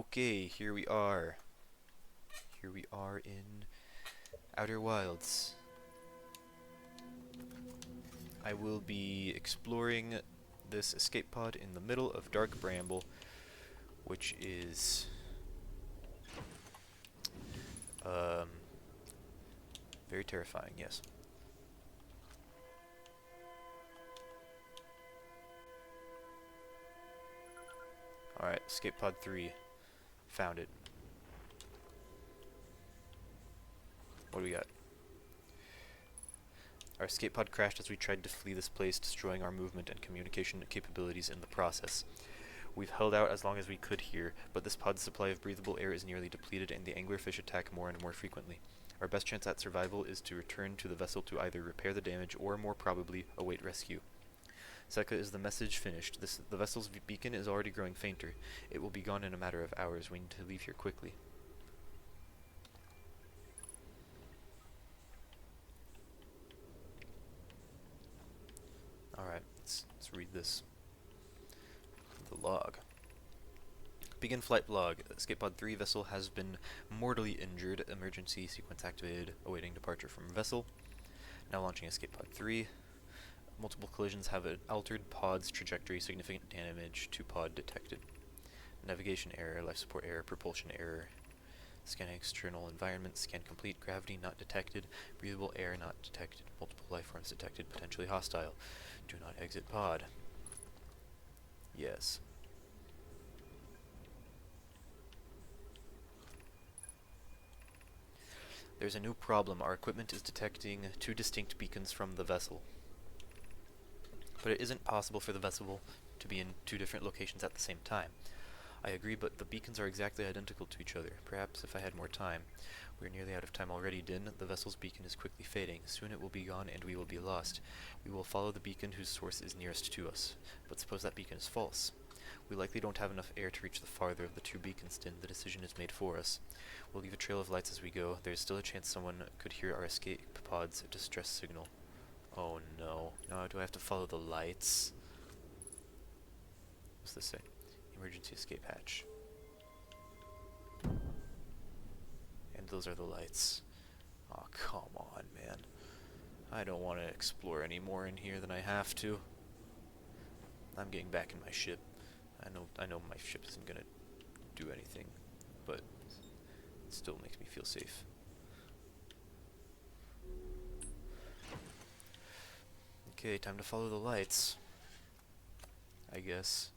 Okay, here we are. Here we are in Outer Wilds. I will be exploring this escape pod in the middle of dark Bramble, which is um, very terrifying, yes. Alright, escape pod 3. Found it. What do we got? Our escape pod crashed as we tried to flee this place, destroying our movement and communication capabilities in the process. We've held out as long as we could here, but this pod's supply of breathable air is nearly depleted and the anglerfish attack more and more frequently. Our best chance at survival is to return to the vessel to either repair the damage or, more probably, await rescue. Seka, is the message finished? The vessel's beacon is already growing fainter. It will be gone in a matter of hours. We need to leave here quickly. Alright, let's read this. The log. Begin flight log. Escape pod 3 vessel has been mortally injured. Emergency sequence activated. Awaiting departure from vessel. Now launching escape pod 3. Multiple collisions have altered pod's trajectory. Significant damage to pod detected. Navigation error, life support error, propulsion error. Scanning external environment. Scan complete. Gravity not detected. Breathable air not detected. Multiple life forms detected. Potentially hostile. Do not exit pod. Yes. There's a new problem. Our equipment is detecting two distinct beacons from the vessel. But it isn't possible for the vessel to be in two different locations at the same time. I agree, but the beacons are exactly identical to each other. Perhaps if I had more time. We're nearly out of time already, Din. The vessel's beacon is quickly fading. Soon it will be gone and we will be lost. We will follow the beacon whose source is nearest to us. But suppose that beacon is false. We likely don't have enough air to reach the farther of the two beacons, Din. The decision is made for us. We'll leave a trail of lights as we go. There's still a chance someone could hear our escape pod's distress signal. Oh no. Now do I have to follow the lights? What's this say? Emergency escape hatch. And those are the lights. Oh, come on, man. I don't want to explore any more in here than I have to. I'm getting back in my ship. I know my ship isn't gonna do anything, but it still makes me feel safe. Okay, time to follow the lights, I guess.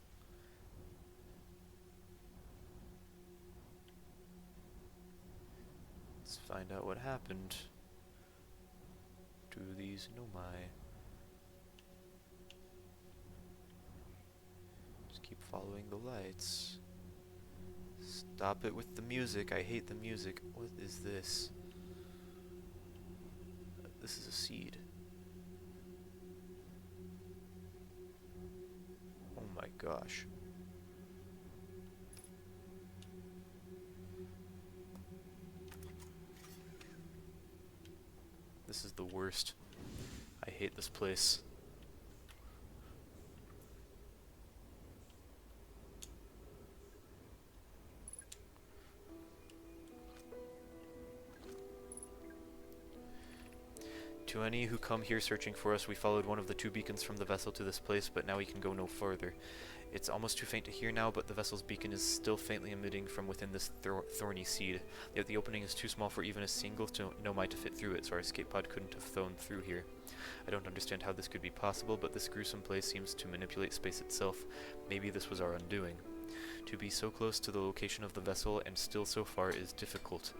Let's find out what happened to these Nomai. Just keep following the lights. Stop it with the music. I hate the music. What is this? This is a seed. Oh my gosh. This is the worst. I hate this place. To any who come here searching for us, we followed one of the two beacons from the vessel to this place, but now we can go no further. It's almost too faint to hear now, but the vessel's beacon is still faintly emitting from within this thorny seed. Yet the opening is too small for even a single Nomai to fit through it, so our escape pod couldn't have flown through here. I don't understand how this could be possible, but this gruesome place seems to manipulate space itself. Maybe this was our undoing. To be so close to the location of the vessel and still so far is difficult.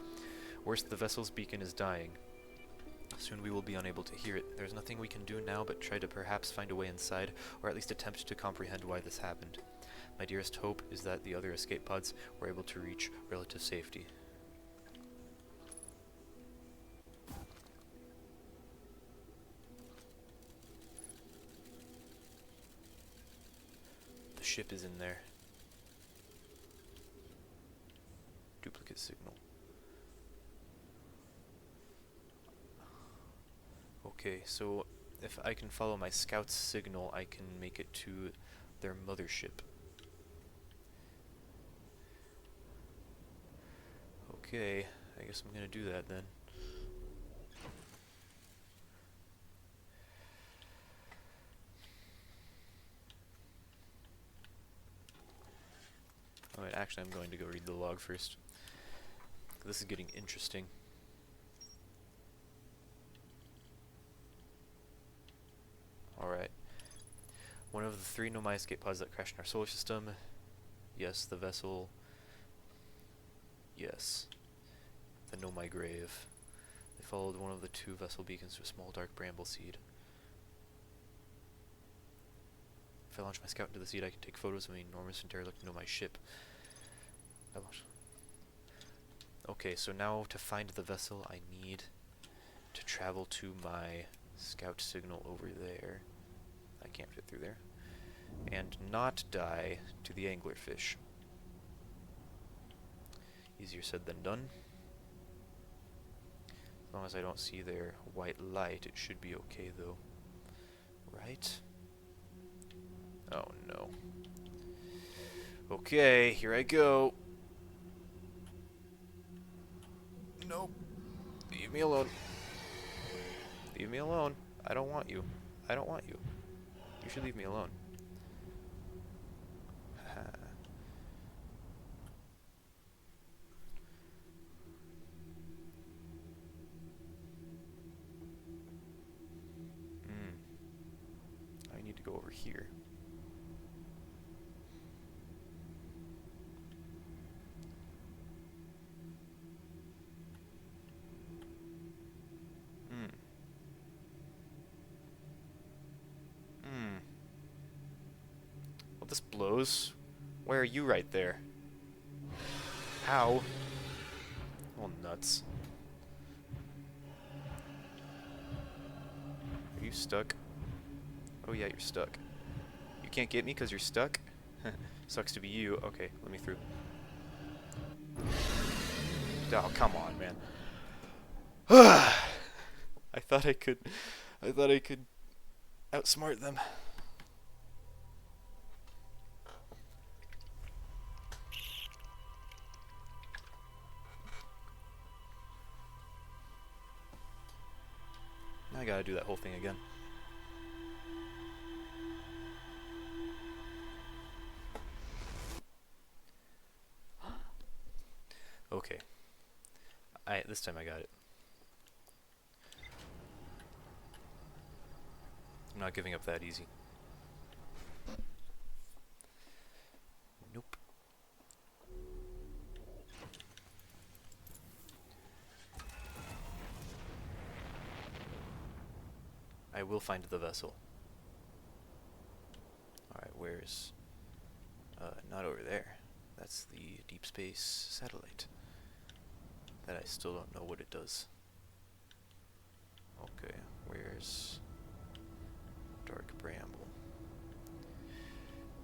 Worse, the vessel's beacon is dying. Soon we will be unable to hear it. There's nothing we can do now but try to perhaps find a way inside, or at least attempt to comprehend why this happened. My dearest hope is that the other escape pods were able to reach relative safety. The ship is in there. Duplicate signal. Okay, so if I can follow my scout's signal, I can make it to their mothership. Okay, I guess I'm gonna do that then. Alright, actually I'm going to go read the log first. This is getting interesting. Alright. One of the 3 Nomai escape pods that crashed in our solar system. Yes, the vessel. Yes. The Nomai grave. They followed one of the 2 vessel beacons to a small dark bramble seed. If I launch my scout into the seed, I can take photos of an enormous and derelict Nomai ship. Okay, so now to find the vessel, I need to travel to my scout signal over there. I can't fit through there. And not die to the anglerfish. Easier said than done. As long as I don't see their white light, it should be okay though. Right? Oh no. Okay, here I go. Nope. Leave me alone. Leave me alone. I don't want you. I don't want you. You should leave me alone. I need to go over here. Well, this blows. Where are you right there? How? Oh, nuts. Are you stuck? Oh yeah, you're stuck. You can't get me because you're stuck? Sucks to be you. Okay, let me through. Oh, come on, man. I thought I could outsmart them. Now I gotta do that whole thing again. Okay. This time I got it. I'm not giving up that easy. Nope. I will find the vessel. Alright, where's... not over there. That's the deep space satellite. That I still don't know what it does. Okay, where's... Dark Bramble?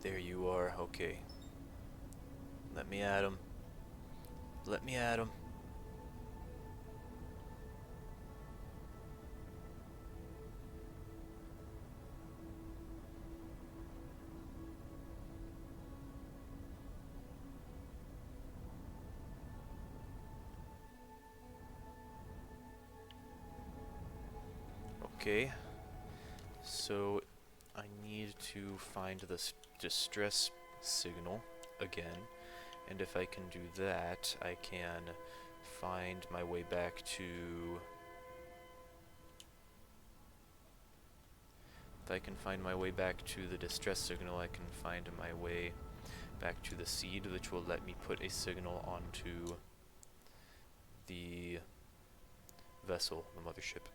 There you are, okay. Let me at him. Let me at him. Okay, so I need to find this distress signal again, and if I can do that, I can find my way back to... If I can find my way back to the distress signal, I can find my way back to the seed, which will let me put a signal onto the vessel, the mothership.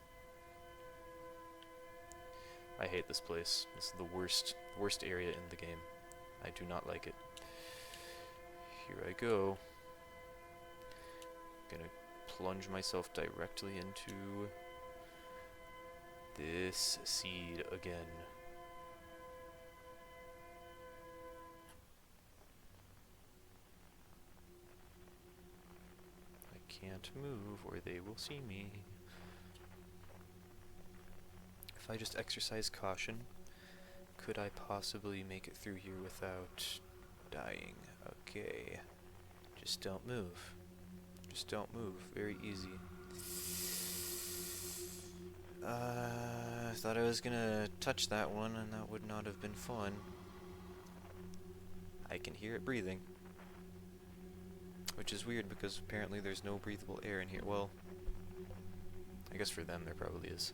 I hate this place. This is the worst area in the game. I do not like it. Here I go. Gonna plunge myself directly into this seed again. I can't move or they will see me. If I just exercise caution, could I possibly make it through here without dying? Okay. Just don't move. Just don't move. Very easy. I thought I was gonna touch that one, and that would not have been fun. I can hear it breathing. Which is weird, because apparently there's no breathable air in here. Well, I guess for them there probably is.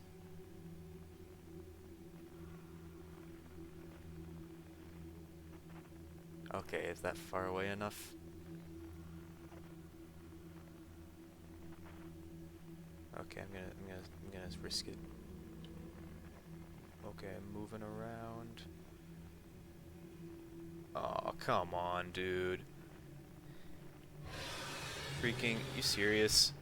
Okay, is that far away enough? Okay, I'm gonna risk it. Okay, I'm moving around. Oh, come on, dude. Freaking, you serious?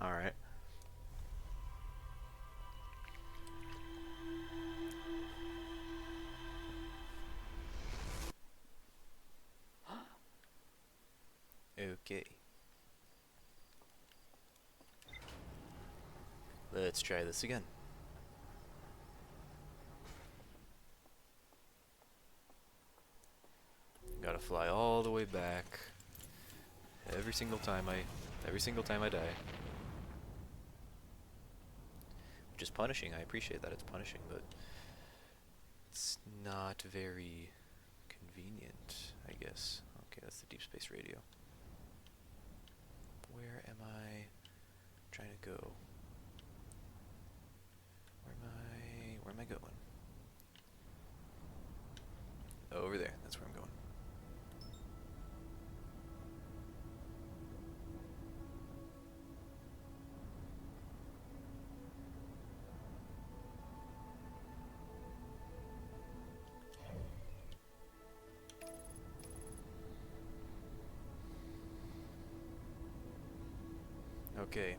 Alright. Okay. Let's try this again. Gotta fly all the way back. Every single time I die. Which is punishing. I appreciate that it's punishing, but it's not very convenient, I guess. Okay, that's the deep space radio. Where am I trying to go? Where am I going? Over there, that's where I'm going. Okay.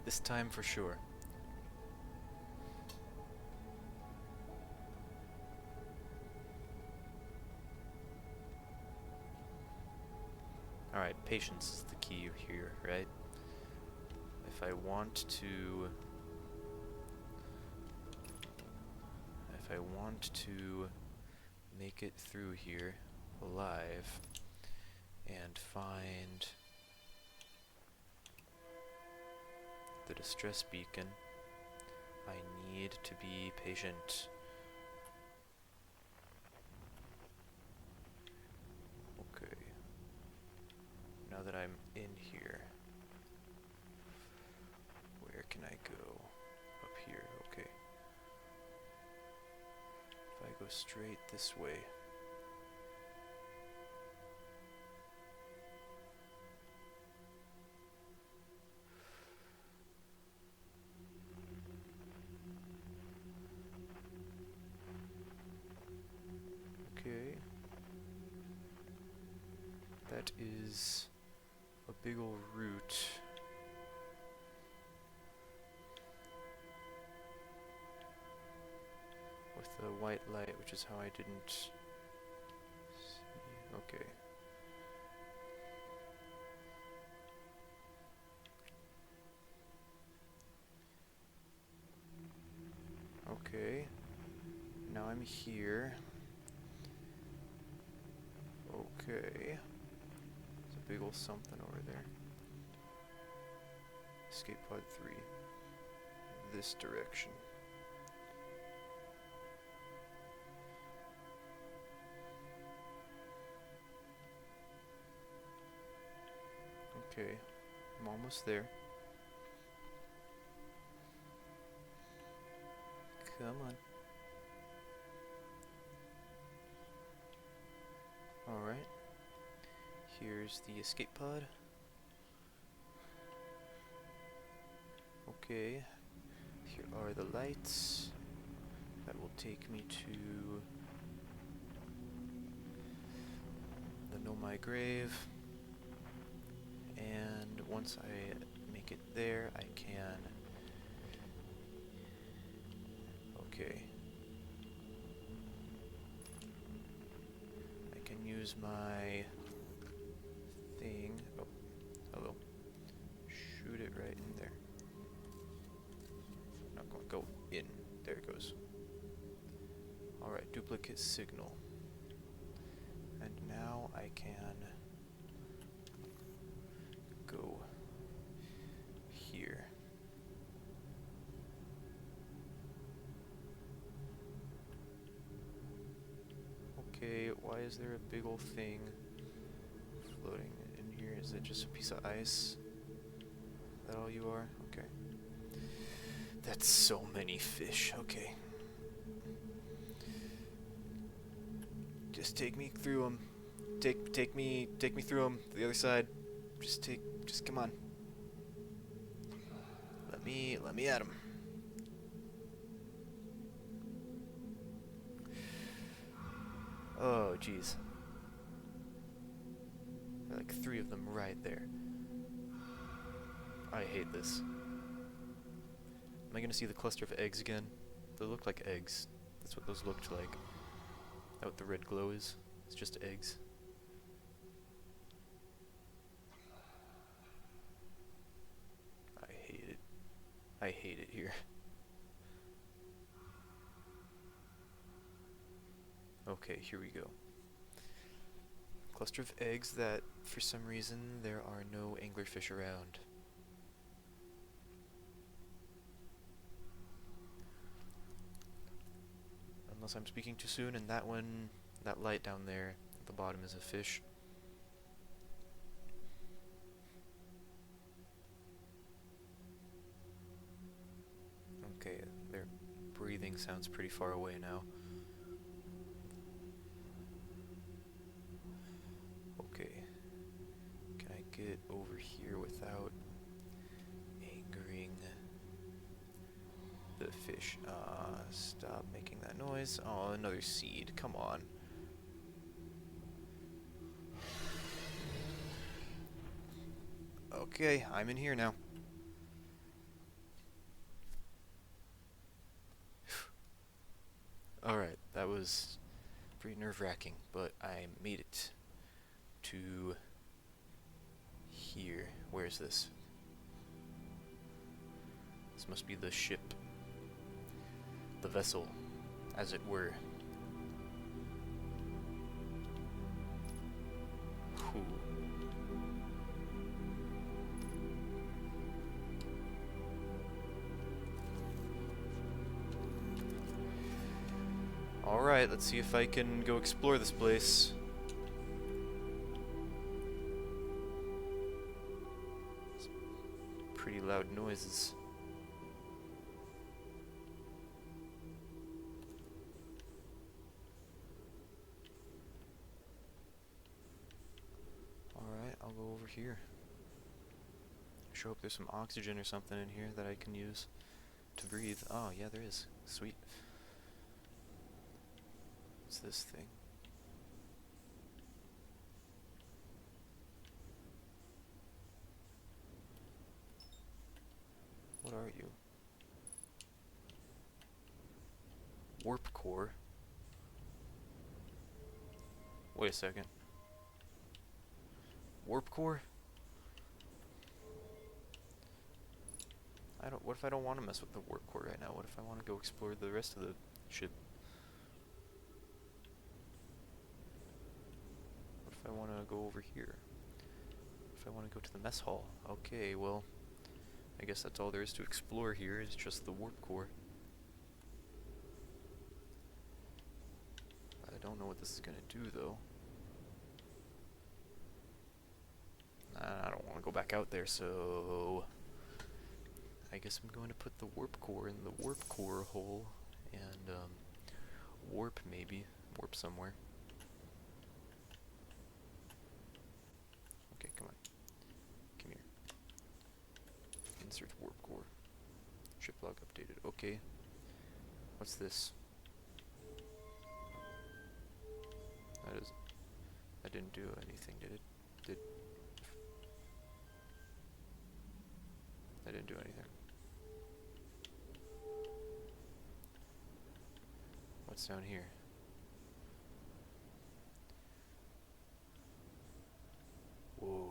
This time for sure. Alright, patience is the key here, right? If I want to make it through here alive and find the distress beacon, I need to be patient. Okay. Now that I'm in here, where can I go? Up here, okay. If I go straight this way. Okay. That is a big ol' route. With the white light, which is how I didn't see. Okay. Okay. Now I'm here. Okay. There's a big ol' something over there. Escape pod 3. This direction. Okay. I'm almost there. Come on. Alright. Here's the escape pod. Okay. Here are the lights. That will take me to the Know My Grave. And once I make it there, I can... Okay. I can use my thing. Oh, his signal. And now I can go here. Okay, why is there a big old thing floating in here? Is it just a piece of ice? Is that all you are? Okay. That's so many fish. Okay. Just take me through them. Take me through them to the other side. Just come on. Let me at him. Oh, jeez. There are like 3 of them right there. I hate this. Am I gonna see the cluster of eggs again? They look like eggs. That's what those looked like. That what the red glow is? It's just eggs. I hate it. I hate it here. Okay, here we go. Cluster of eggs that, for some reason, there are no anglerfish around. Unless I'm speaking too soon, and that one, that light down there at the bottom is a fish. Okay, their breathing sounds pretty far away now. Okay, can I get over here without angering the fish? Stop making that noise. Oh, another seed, come on. Okay, I'm in here now. Alright, that was pretty nerve-wracking, but I made it to here. Where is this? This must be the ship. The vessel, as it were. Whew. Alright, let's see if I can go explore this place. It's pretty loud noises. Alright, I'll go over here. I sure hope there's some oxygen or something in here that I can use to breathe. Oh, yeah, there is. Sweet. What's this thing? What are you? Warp core? Wait a second. Warp core? What if I don't want to mess with the warp core right now? What if I want to go explore the rest of the ship? What if I want to go over here? If I want to go to the mess hall? Okay, well, I guess that's all there is to explore here, is just the warp core. I don't know what this is gonna do, though. I don't want to go back out there, so I guess I'm going to put the warp core in the warp core hole and warp, maybe warp somewhere. Okay, come on, come here. Insert warp core. Ship log updated. Okay, what's this? That didn't do anything, did it? That didn't do anything. What's down here? Whoa.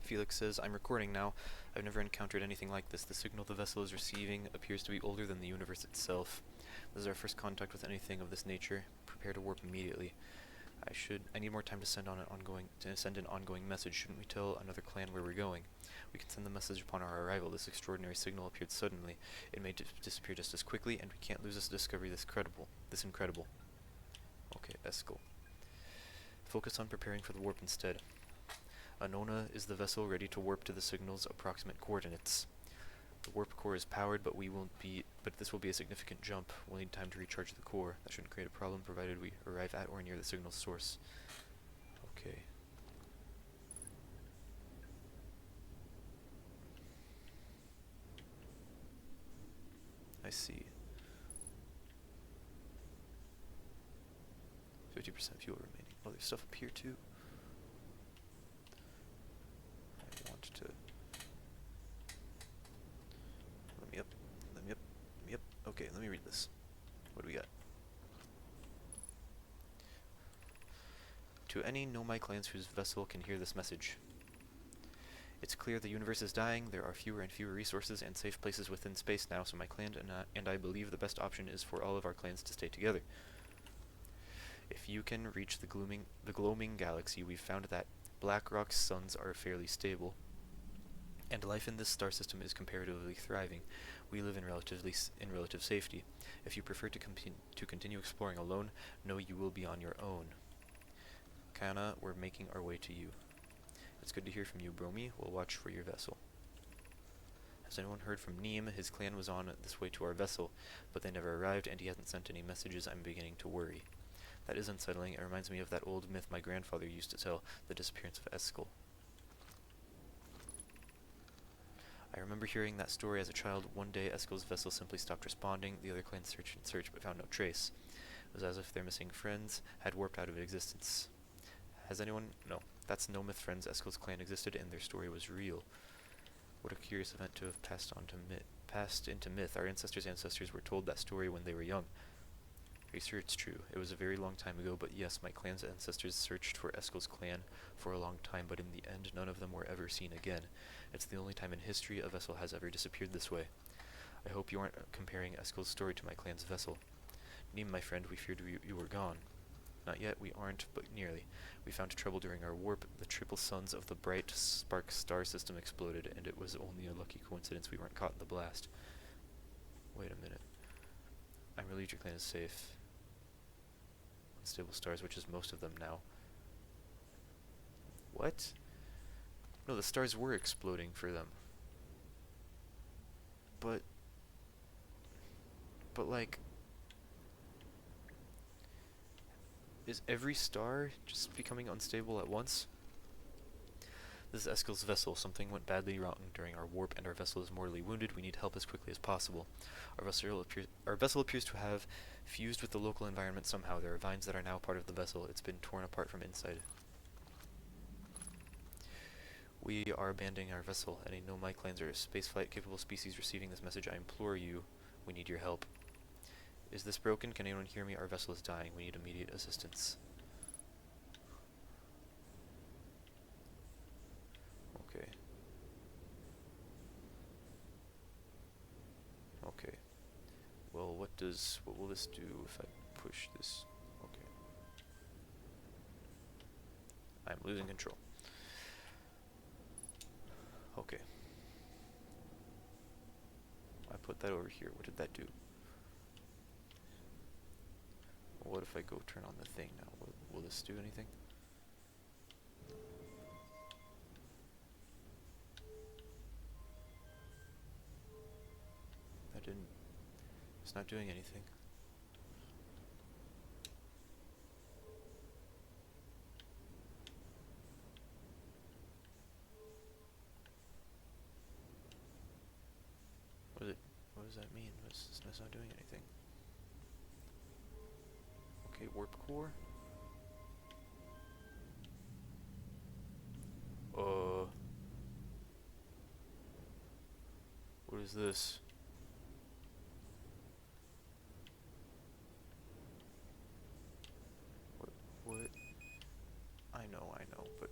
Felix says, I'm recording now. I've never encountered anything like this. The signal the vessel is receiving appears to be older than the universe itself. This is our first contact with anything of this nature. Prepare to warp immediately. I need more time to send an ongoing message. Shouldn't we tell another clan where we're going? We can send the message upon our arrival. This extraordinary signal appeared suddenly. It may disappear just as quickly, and we can't lose this discovery this incredible. Okay, Eskel. Focus on preparing for the warp instead. Anona is the vessel ready to warp to the signal's approximate coordinates. The warp core is powered, but this will be a significant jump. We'll need time to recharge the core. That shouldn't create a problem, provided we arrive at or near the signal source. Okay. I see. 50% fuel remaining. Oh, there's stuff up here too. I want to... Let me up. Okay, let me read this. What do we got? To any Nomai clans whose vessel can hear this message. It's clear the universe is dying. There are fewer and fewer resources and safe places within space now, so my clan and I believe the best option is for all of our clans to stay together. If you can reach the gloaming galaxy, we've found that Black Rock's suns are fairly stable, and life in this star system is comparatively thriving. We live in relative safety. If you prefer to continue exploring alone, know you will be on your own. Kana, we're making our way to you. It's good to hear from you, Bromi. We'll watch for your vessel. Has anyone heard from Neem? His clan was on this way to our vessel, but they never arrived, and he hasn't sent any messages. I'm beginning to worry. That is unsettling. It reminds me of that old myth my grandfather used to tell, the disappearance of Eskel. I remember hearing that story as a child. One day, Eskel's vessel simply stopped responding. The other clans searched and searched, but found no trace. It was as if their missing friends had warped out of existence. Has anyone... No. That's no myth, friends. Eskel's clan existed, and their story was real. What a curious event to have passed into myth. Our ancestors were told that story when they were young. Are you sure it's true? It was a very long time ago, but yes, my clan's ancestors searched for Eskel's clan for a long time, but in the end, none of them were ever seen again. It's the only time in history a vessel has ever disappeared this way. I hope you aren't comparing Eskel's story to my clan's vessel. Neem, my friend, we feared you were gone. Not yet, we aren't, but nearly. We found trouble during our warp. The triple suns of the bright spark star system exploded, and it was only a lucky coincidence we weren't caught in the blast. Wait a minute. I'm relieved your clan is safe. Unstable stars, which is most of them now. What? No, the stars were exploding for them. But like... Is every star just becoming unstable at once? This is Eskel's vessel. Something went badly wrong during our warp, and our vessel is mortally wounded. We need help as quickly as possible. Our vessel appears to have fused with the local environment somehow. There are vines that are now part of the vessel. It's been torn apart from inside. We are abandoning our vessel. Any Nomai clans or spaceflight-capable species receiving this message, I implore you, we need your help. Is this broken? Can anyone hear me? Our vessel is dying. We need immediate assistance. Okay. Okay. Well, what will this do if I push this? Okay. I'm losing control. Okay. I put that over here. What did that do? What if I go turn on the thing now? Will this do anything? That didn't... It's not doing anything. What does that mean? It's not doing anything. Okay, warp core. What is this? What? I know, but...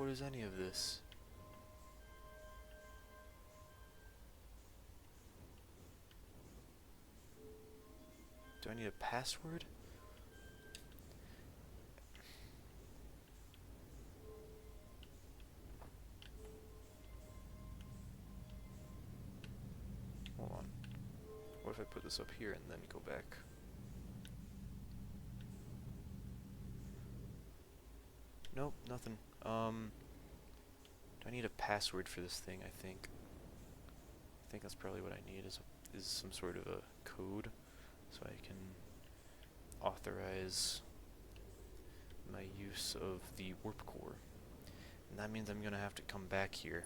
What is any of this? Do I need a password? Hold on. What if I put this up here and then go back? Nope, nothing. Do I need a password for this thing? I think that's probably what I need, is some sort of a code, so I can authorize my use of the warp core. And that means I'm gonna have to come back here,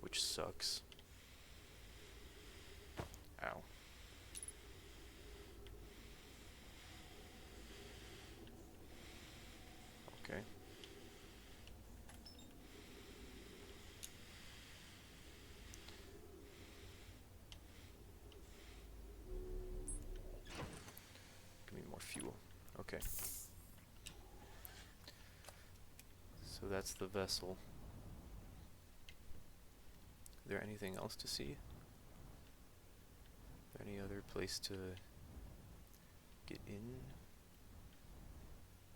which sucks. Ow. Okay. Give me more fuel. Okay. So that's the vessel. Is there anything else to see? Is there any other place to get in?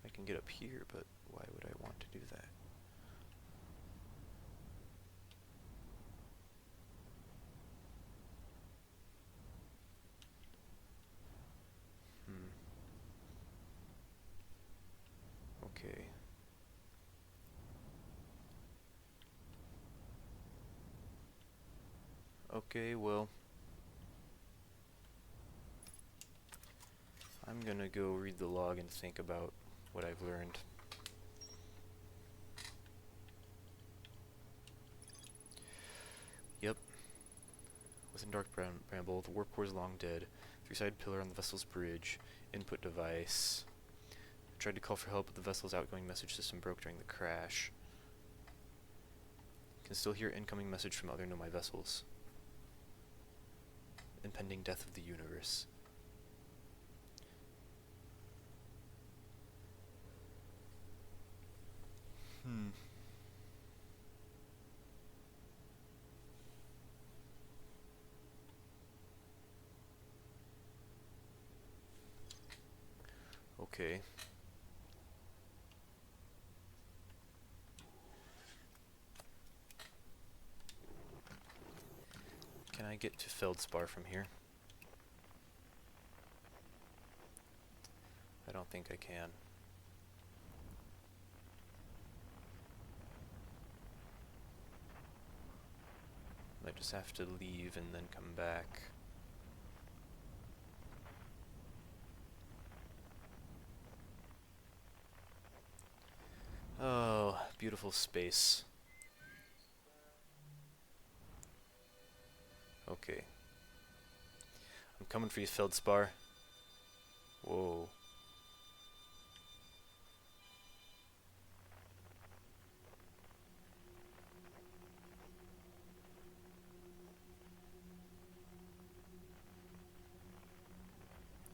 I can get up here, but why would I want to do that? Okay. Okay, well, I'm gonna go read the log and think about what I've learned. Yep. Within Dark Bramble, the warp core is long dead. Three-sided pillar on the vessel's bridge. Input device. I tried to call for help, but the vessel's outgoing message system broke during the crash. Can still hear incoming message from other Nomai vessels. Impending death of the universe. Okay. Can I get to Feldspar from here? I don't think I can. I just have to leave and then come back. Oh, beautiful space. Okay. I'm coming for you, Feldspar. Whoa.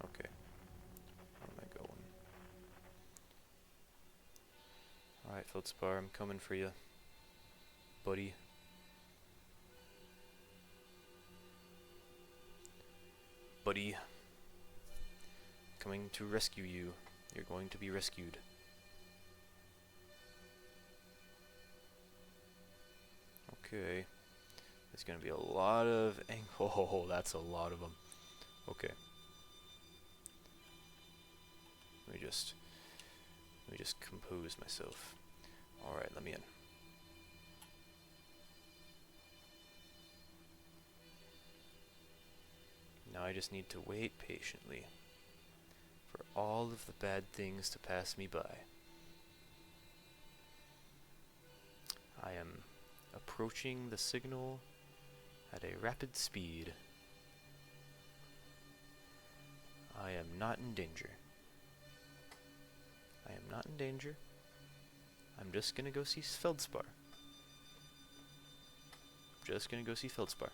Okay. Where am I going? Alright, Feldspar, I'm coming for you, buddy. Buddy. Coming to rescue you. You're going to be rescued. Okay. There's gonna be a lot of oh, that's a lot of them. Okay. Let me just compose myself. Alright, let me in. Now I just need to wait patiently for all of the bad things to pass me by. I am approaching the signal at a rapid speed. I am not in danger. I am not in danger. I'm just gonna go see Feldspar. Just gonna go see Feldspar.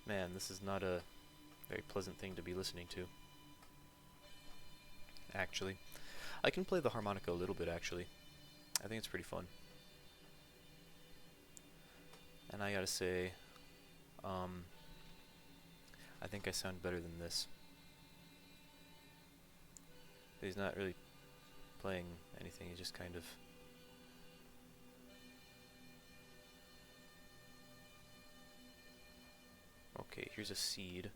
Man, this is not a very pleasant thing to be listening to. Actually, I can play the harmonica a little bit, actually. I think it's pretty fun. And I gotta say, I think I sound better than this. He's not really playing anything, he's just kind of... Okay, here's a seed.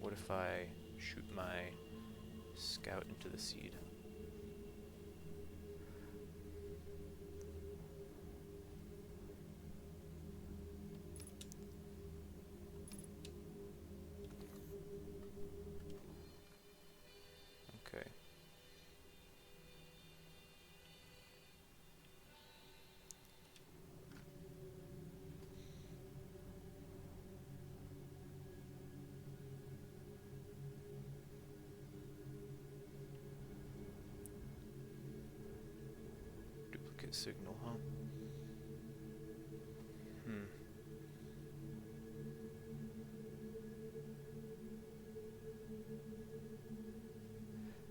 What if I shoot my scout into the seed? Okay. Duplicate signal, huh?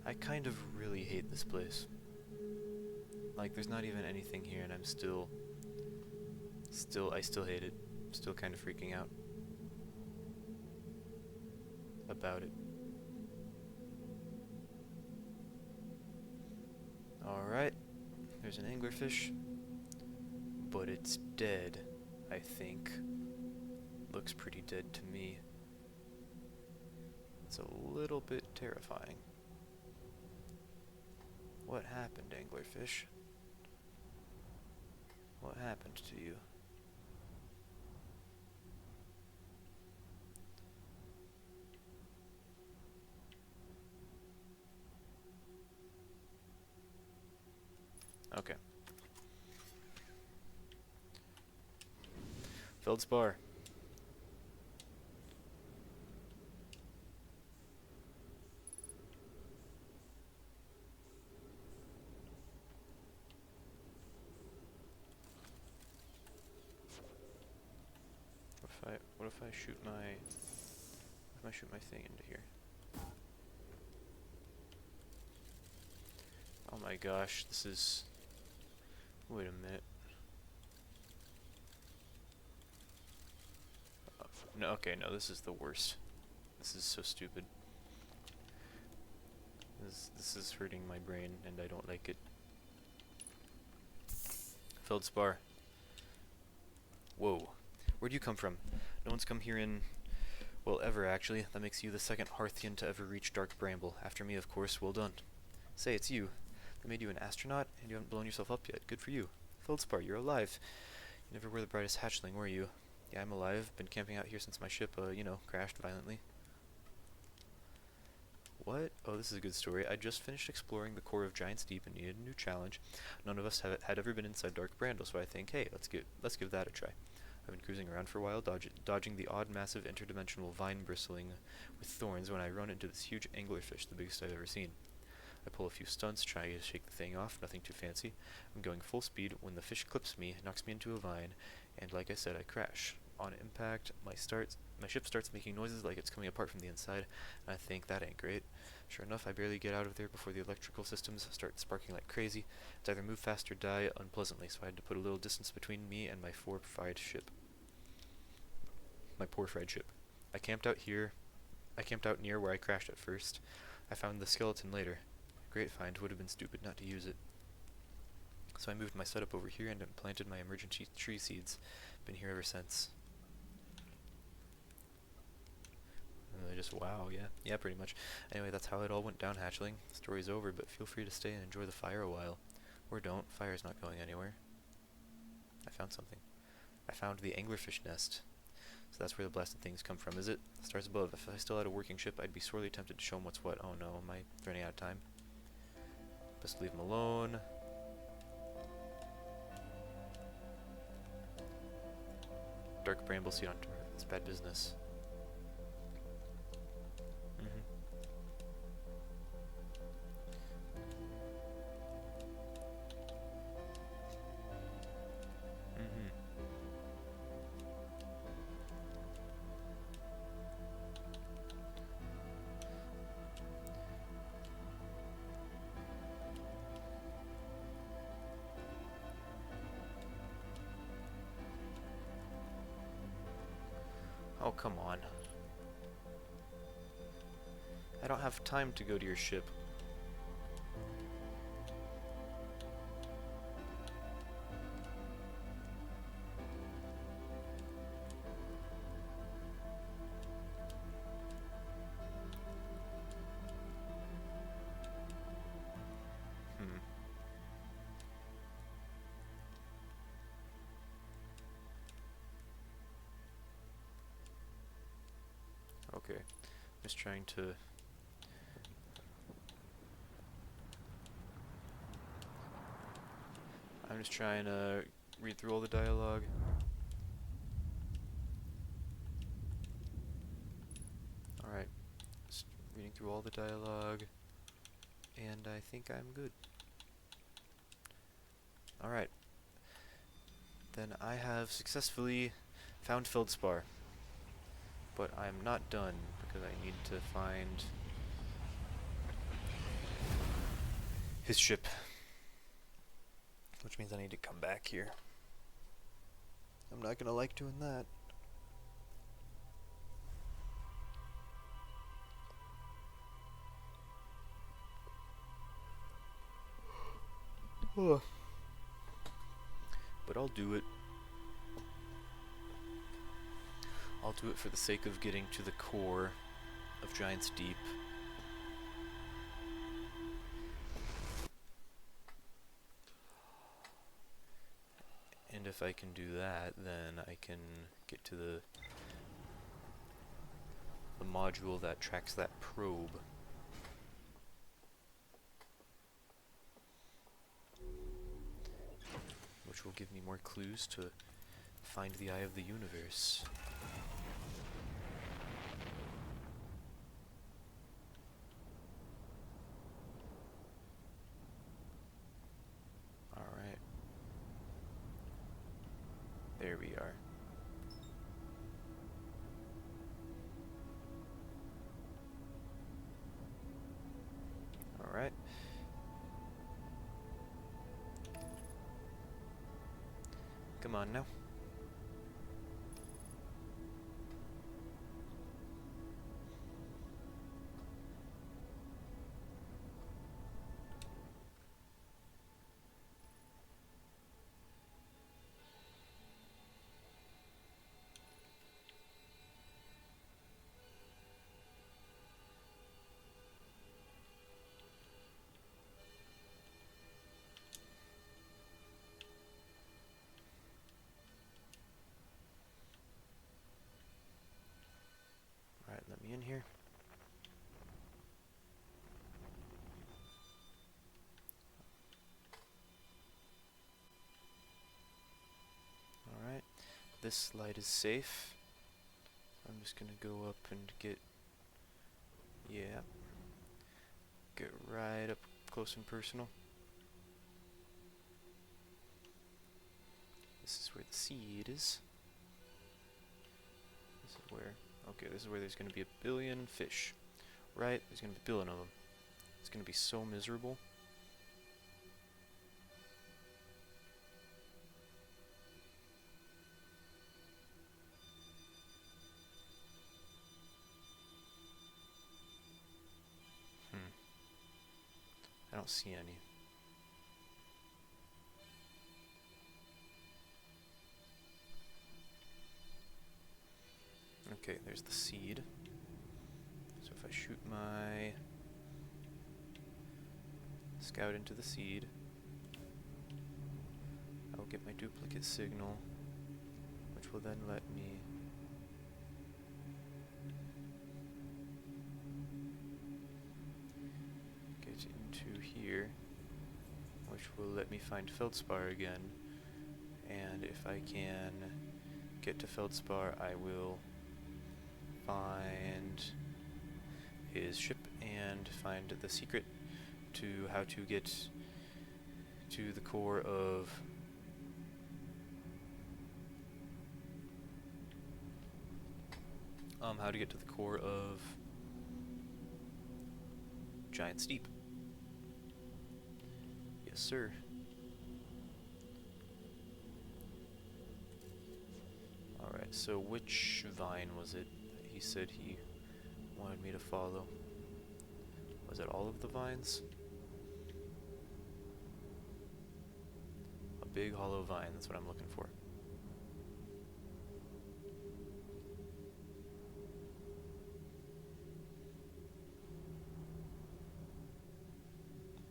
I kind of really hate this place. Like, there's not even anything here, and I'm still I still hate it. I'm still kind of freaking out about it. Alright, there's an anglerfish, but it's dead, I think. Looks pretty dead to me. It's a little bit terrifying. What happened, anglerfish? What happened to you? Okay. Feldspar. What if I shoot my thing into here? Oh my gosh, this is... Wait a minute. No, okay, no, this is the worst. This is so stupid. This is hurting my brain, and I don't like it. Feldspar. Whoa. Where'd you come from? No one's come here in... well, ever, actually. That makes you the second Hearthian to ever reach Dark Bramble. After me, of course. Well done. Say, it's you. They made you an astronaut, and you haven't blown yourself up yet. Good for you. Feldspar, you're alive. You never were the brightest hatchling, were you? Yeah, I'm alive. Been camping out here since my ship, you know, crashed violently. What? Oh, this is a good story. I just finished exploring the core of Giant's Deep and needed a new challenge. None of us had ever been inside Dark Bramble, so I think, hey, let's give that a try. I've been cruising around for a while, dodging the odd, massive, interdimensional vine bristling with thorns when I run into this huge anglerfish, the biggest I've ever seen. I pull a few stunts, try to shake the thing off, nothing too fancy. I'm going full speed when the fish clips me, knocks me into a vine, and like I said, I crash. On impact, my ship starts making noises like it's coming apart from the inside, and I think that ain't great. Sure enough, I barely get out of there before the electrical systems start sparking like crazy. It's either move fast or die unpleasantly, so I had to put a little distance between me and my poor fried ship. I camped out near where I crashed at first. I found the skeleton later. Great find, would have been stupid not to use it. So I moved my setup over here and planted my emergency tree seeds. Been here ever since. Just wow, yeah, pretty much. Anyway, that's how it all went down, hatchling. The story's over, but feel free to stay and enjoy the fire a while. Or don't, fire's not going anywhere. I found something. I found the anglerfish nest. So that's where the blasted things come from, is it? The stars above. If I still had a working ship, I'd be sorely tempted to show them what's what. Oh no, am I running out of time? Best leave them alone. Dark Bramble seed on tour. It's bad business. Oh, come on. I don't have time to go to your ship. Okay, just trying to... I'm just trying to read through all the dialogue. Alright, just reading through all the dialogue, and I think I'm good. Alright, then I have successfully found Feldspar. But I'm not done, because I need to find his ship. Which means I need to come back here. I'm not gonna like doing that. Ugh. But I'll do it. I'll do it for the sake of getting to the core of Giant's Deep. And if I can do that, then I can get to the module that tracks that probe. Which will give me more clues to find the Eye of the Universe. Alright. There we are. Alright. Come on now. Alright, let me in here. Alright, this light is safe. I'm just gonna go up and get right up close and personal. This is where the seed is. This is where, okay, this is where there's gonna be a billion fish. Right? There's gonna be a billion of them. It's gonna be so miserable. I don't see any. Okay, there's the seed. So if I shoot my scout into the seed, I'll get my duplicate signal, which will then let me get into here, which will let me find Feldspar again. And if I can get to Feldspar, I will find his ship and find the secret to how to get to the core of Giant's Deep. Yes, sir. Alright, So which vine was it that he said he wanted me to follow? Was it all of the vines? A big hollow vine, that's what I'm looking for.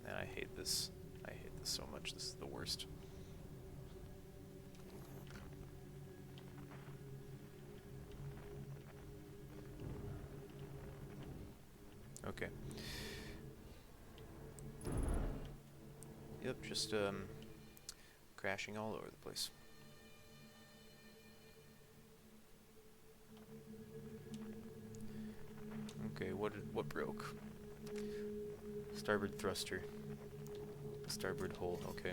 And I hate this. I hate this so much. This is the worst. Okay. Yep, just crashing all over the place. Okay, what broke? Starboard thruster. Starboard hull, okay.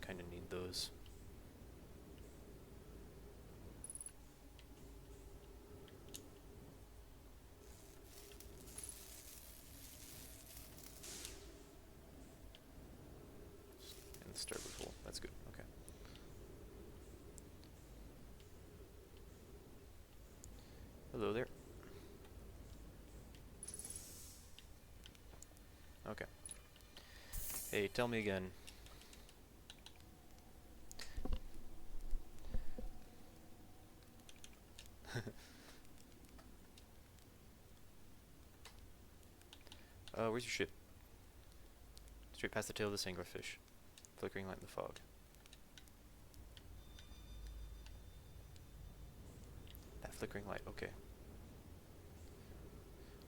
Kinda need those. And starboard hull, that's good, okay. Hello there. Okay. Hey, tell me again. Where's your ship? Straight past the tail of this anglerfish. Flickering light in the fog. That flickering light, okay.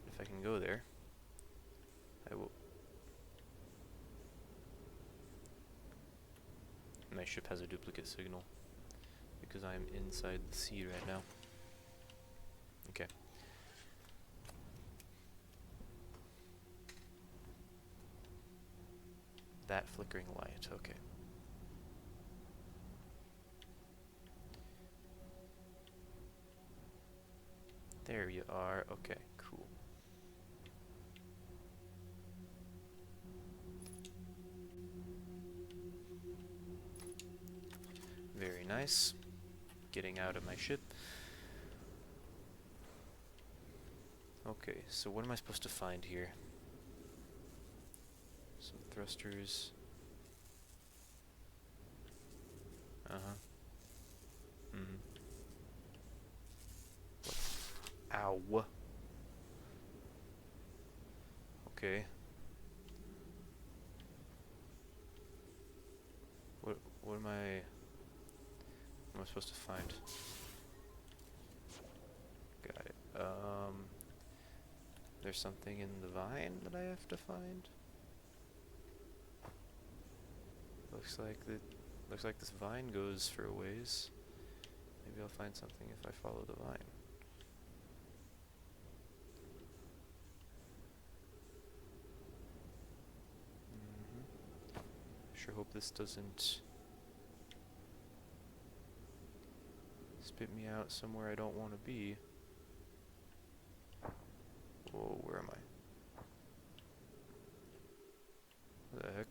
If I can go there, I will. My ship has a duplicate signal because I am inside the sea right now. Okay. That flickering light, okay. There you are, okay, cool. Very nice. Getting out of my ship. Okay, so what am I supposed to find here? Some thrusters. Uh-huh. Mm-hmm. Ow. Okay. What am I supposed to find? Got it. There's something in the vine that I have to find. Looks like this vine goes for a ways. Maybe I'll find something if I follow the vine. Sure hope this doesn't spit me out somewhere I don't want to be. Whoa, where am I? What the heck?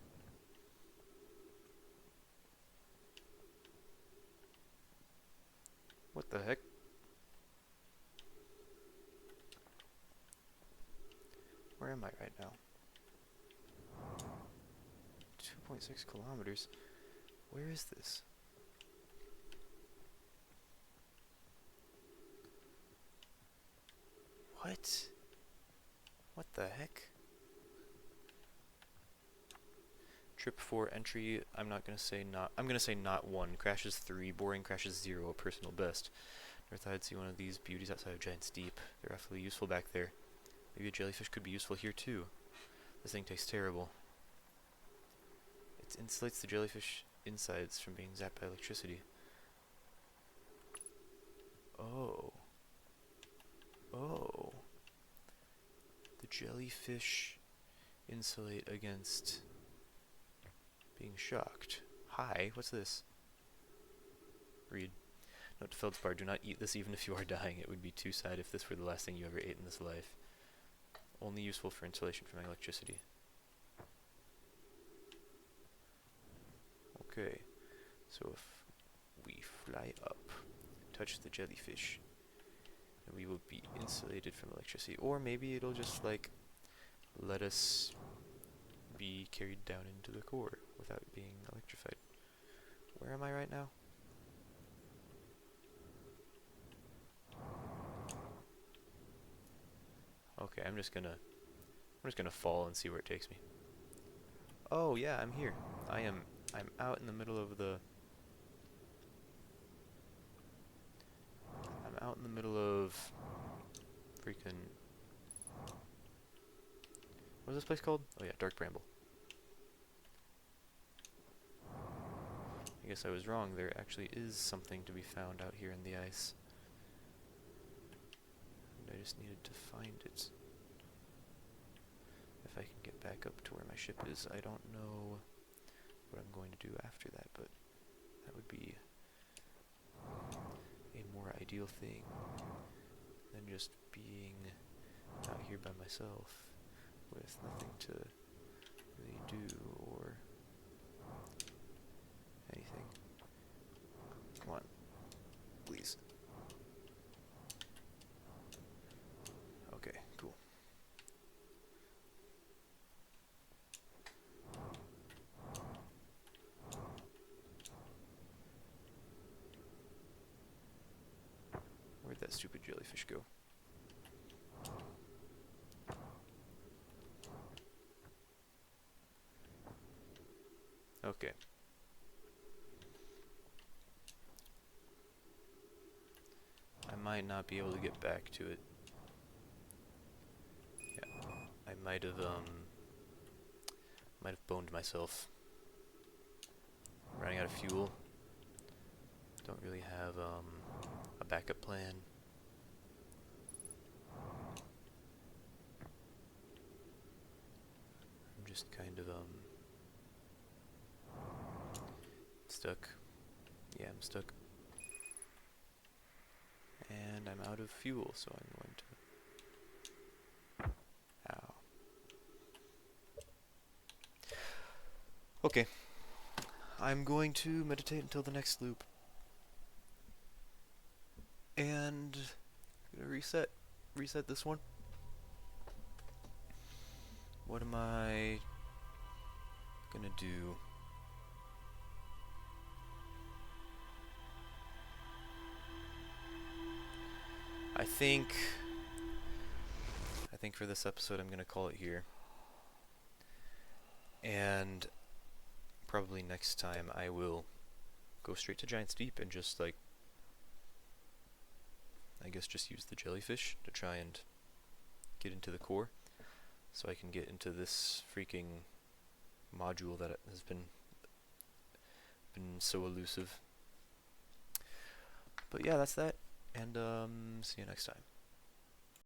What the heck? Where am I right now? 2.6 kilometers. Where is this? What? What the heck? Trip 4 entry, I'm not gonna say not, I'm gonna say not 1. Crashes 3, boring crashes 0, a personal best. Never thought I'd see one of these beauties outside of Giant's Deep. They're awfully useful back there. Maybe a jellyfish could be useful here too. This thing tastes terrible. It insulates the jellyfish insides from being zapped by electricity. Oh. Oh. The jellyfish insulate against being shocked. Hi, what's this? Read. Note to Feldspar, do not eat this even if you are dying. It would be too sad if this were the last thing you ever ate in this life. Only useful for insulation from electricity. Okay, so if we fly up, touch the jellyfish, and we will be insulated from electricity. Or maybe it'll just, like, let us be carried down into the core without being electrified. Where am I right now? Okay, I'm just gonna fall and see where it takes me. Oh yeah, I'm here. I'm out in the middle of the freaking, what's this place called? Oh yeah, Dark Bramble. I guess I was wrong. There actually is something to be found out here in the ice. And I just needed to find it. If I can get back up to where my ship is, I don't know what I'm going to do after that, but that would be a more ideal thing than just being out here by myself with nothing to really do or anything. Come on, please. Okay, cool. Where'd that stupid jellyfish go? Okay. I might not be able to get back to it. Yeah, I might have boned myself. Running out of fuel. Don't really have a backup plan. I'm just kind of stuck. Yeah, I'm stuck. And I'm out of fuel, so I'm going to... Ow. Okay. I'm going to meditate until the next loop. And I'm gonna reset this one. What am I gonna do? I think for this episode I'm gonna call it here. And probably next time I will go straight to Giant's Deep and just, like, I guess just use the jellyfish to try and get into the core, so I can get into this freaking module that has been so elusive. But yeah, that's that, and see you next time.